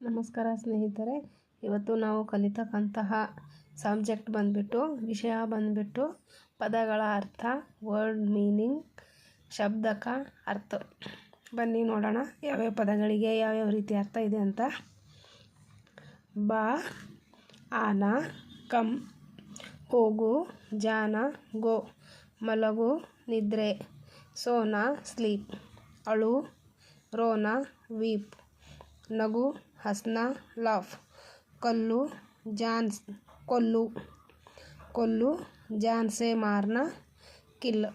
ನಮಸ್ಕಾರ ಸ್ನೇಹಿತರೆ, ಇವತ್ತು ನಾವು ಕಲಿತಕ್ಕಂತಹ ಸಬ್ಜೆಕ್ಟ್ ವಿಷಯ ಬಂದ್ಬಿಟ್ಟು ಪದಗಳ ಅರ್ಥ, ವರ್ಡ್ ಮೀನಿಂಗ್, ಶಬ್ದಕ ಅರ್ಥ. ಬನ್ನಿ ನೋಡೋಣ ಯಾವ್ಯಾವ ಪದಗಳಿಗೆ ಯಾವ್ಯಾವ ರೀತಿ ಅರ್ಥ ಇದೆ ಅಂತ. ಬಾ, ಆನ, ಕಮ್, ಹೋಗು, ಜಾನ, ಗೋ, ಮಲಗು, ನಿದ್ರೆ, ಸೋನ, ಸ್ಲೀಪ್, ಅಳು, ರೋನ, ವೀಪ್, ನಗು, ಹಸ್ನ, ಲಾಫ್, ಕೊಲ್ಲು, ಕೊಲ್ಲು, ಜಾನ್ ಸೆ ಮಾರ್ನ, ಕಿಲ್,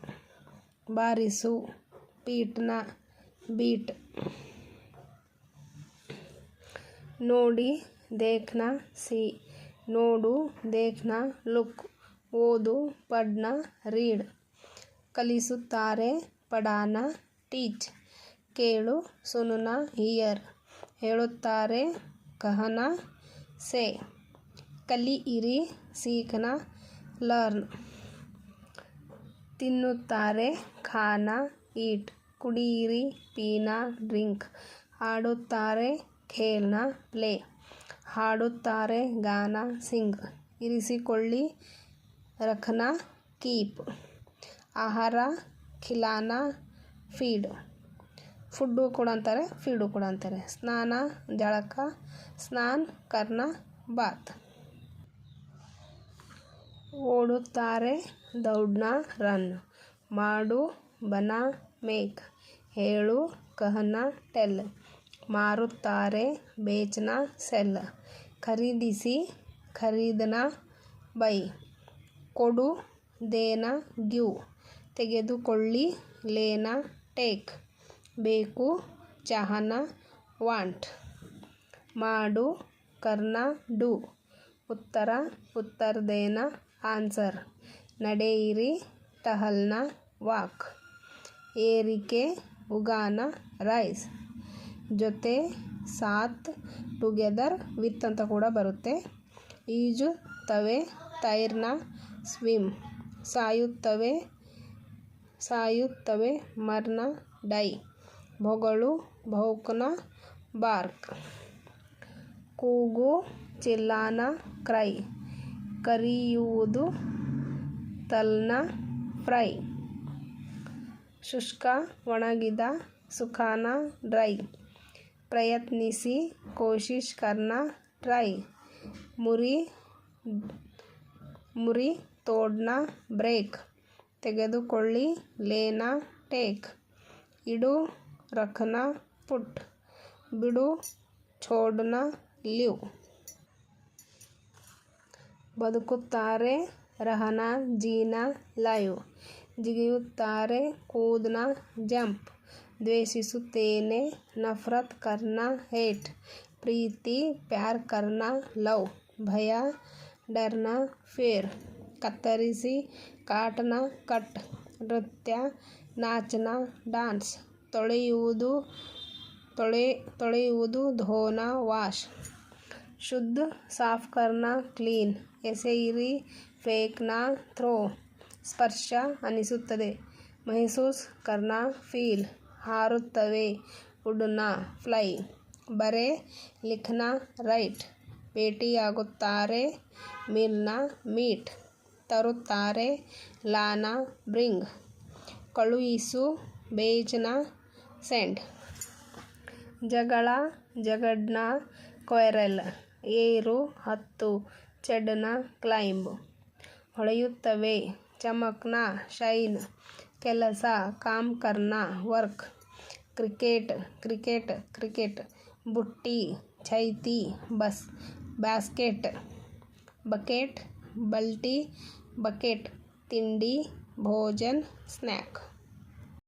ಬಾರಿಸು, ಪೀಟ್ನ, ಬೀಟ್, ನೋಡಿ, ದೇಖ್ನ, ಸಿ, ನೋಡು, ದೇಖ್ನ, ಲುಕ್, ಓದು, ಪಡ್ನ, ರೀಡ್, ಕಲಿಸುತ್ತಾರೆ, ಪಡಾನ, ಟೀಚ್, ಕೇಳು, ಸುನುನ, ಹಿಯರ್, ಹೇಳುತ್ತಾರೆ, ಕಹನ, ಸೇ, ಕಲಿಯಿರಿ, ಸೀಖನ, ಲರ್ನ್, ತಿನ್ನುತ್ತಾರೆ, ಖಾನ, ಈಟ್, ಕುಡಿಯಿರಿ, ಪೀನ, ಡ್ರಿಂಕ್, ಆಡುತ್ತಾರೆ, ಖೇಲ್ನ, ಪ್ಲೇ, ಹಾಡುತ್ತಾರೆ, ಗಾನ, ಸಿಂಗ್, ಇರಿಸಿಕೊಳ್ಳಿ, ರಖನ, ಕೀಪ್, ಆಹಾರ, ಖಿಲಾನ, ಫೀಡ್, ಫುಡ್ಡು ಕೂಡ ಅಂತಾರೆ, ಫೀಡು ಕೂಡ ಅಂತಾರೆ, ಸ್ನಾನ, ಜಳಕ, ಸ್ನಾನ್, ಕರ್ನ, ಬಾತ್, ಓಡುತ್ತಾರೆ, ದೌಡ್ನ, ರನ್, ಮಾಡು, ಬನ, ಮೇಕ್, ಹೇಳು, ಕಹನ, ಟೆಲ್, ಮಾರುತ್ತಾರೆ, ಬೇಚ್ನ, ಸೆಲ್, ಖರೀದಿಸಿ, ಖರೀದನ, ಬೈ, ಕೊಡು, ದೇನ, ಗಿವ್, ತೆಗೆದುಕೊಳ್ಳಿ, ಲೇನ, ಟೇಕ್, ಬೇಕು, ಚಾಹನ, ವಾಂಟ್, ಮಾಡು, ಕರ್ನ, ಡೂ, ಉತ್ತರ, ಉತ್ತರ ದೇನ, ಆನ್ಸರ್, ನಡೆಯಿರಿ, ಟಹಲ್ನ, ವಾಕ್, ಏರಿಕೆ, ಉಗಾನ, ರೈಸ್, ಜೊತೆ, ಸಾತ್, ಟುಗೆದರ್, ವಿತ್ ಅಂತ ಕೂಡ ಬರುತ್ತೆ, ಈಜುತ್ತವೆ, ತೈರ್ನ, ಸ್ವಿಮ್, ಸಾಯುತ್ತವೆ, ಮರ್ನ, ಡೈ, ಬೊಗಳು, ಭೌಂಕನ, ಬಾರ್ಕ್, ಕೂಗು, ಚಿಲ್ಲಾನ, ಕ್ರೈ, ಕರಿಯುವುದು, ತಲ್ನ, ಫ್ರೈ, ಶುಷ್ಕ, ಒಣಗಿದ, ಸುಖಾನ, ಡ್ರೈ, ಪ್ರಯತ್ನಿಸಿ, ಕೋಶಿಶ್ ಕರ್ನ, ಟ್ರೈ, ಮುರಿ, ತೋಡ್ನ, ಬ್ರೇಕ್, ತೆಗೆದುಕೊಳ್ಳಿ, ಲೇನ, ಟೇಕ್, ಇಡು, ರಖನ, ಪುಟ್, ಬಿಡು, ಛೋಡ್ನ, ಲಿವ್, ಬದುಕುತ್ತಾರೆ, ರಹನ, ಜೀನ, ಲೈವ್, ಜಿಗಿಯುತ್ತಾರೆ, ಕೂದ್ನ, ಜಂಪ್, ದ್ವೇಷಿಸುತ್ತೇನೆ, ನಫರತ್ ಕರ್ನ, ಹೇಟ್, ಪ್ರೀತಿ, ಪ್ಯಾರ್ ಕರ್ನ, ಲವ್, ಭಯ, ಡರ್ನ, ಫೇರ್, ಕತ್ತರಿಸಿ, ಕಾಟ್ನ, ಕಟ್, ನೃತ್ಯ, ನಾಚನ, ಡಾನ್ಸ್, ತೊಳೆಯುವುದು, ಧೋನ, ವಾಶ್, ಶುದ್ಧ, ಸಾಫ್ ಕರ್ನ, ಕ್ಲೀನ್, ಎಸೆಯಿರಿ, ಫೇಕ್ನ, ಥ್ರೋ, ಸ್ಪರ್ಶ, ಅನಿಸುತ್ತದೆ, ಮಹಸೂಸ್ ಕರ್ನ, ಫೀಲ್, ಹಾರುತ್ತವೆ, ಉಡ್ನ, ಫ್ಲೈ, ಬರೆ, ಲಿಖನ, ರೈಟ್, ಭೇಟಿಯಾಗುತ್ತಾರೆ, ಮಿಲ್ನ, ಮೀಟ್, ತರುತ್ತಾರೆ, ಲಾನ, ಬ್ರಿಂಗ್, ಕಳುಹಿಸು, ಬೇಚ್ನ, ಸೆಂಡ್, ಜಗಳ, ಜಗಡ್ನ, ಕ್ವೆರೆಲ್, ಏರು, ಹತ್ತು, ಚಡ್ನ, ಕ್ಲೈಂಬ್, ಹೊಳೆಯುತ್ತವೆ, ಚಮಕ್ನ, ಶೈನ್, ಕೆಲಸ, ಕಾಮ್ ಕರ್ನ, ವರ್ಕ್, ಕ್ರಿಕೆಟ್, ಬುಟ್ಟಿ, ಛೈತಿ, ಬ್ಯಾಸ್ಕೆಟ್, ಬಕೆಟ್, ಬಲ್ಟಿ, ಬಕೆಟ್, ತಿಂಡಿ, ಭೋಜನ್, ಸ್ನ್ಯಾಕ್.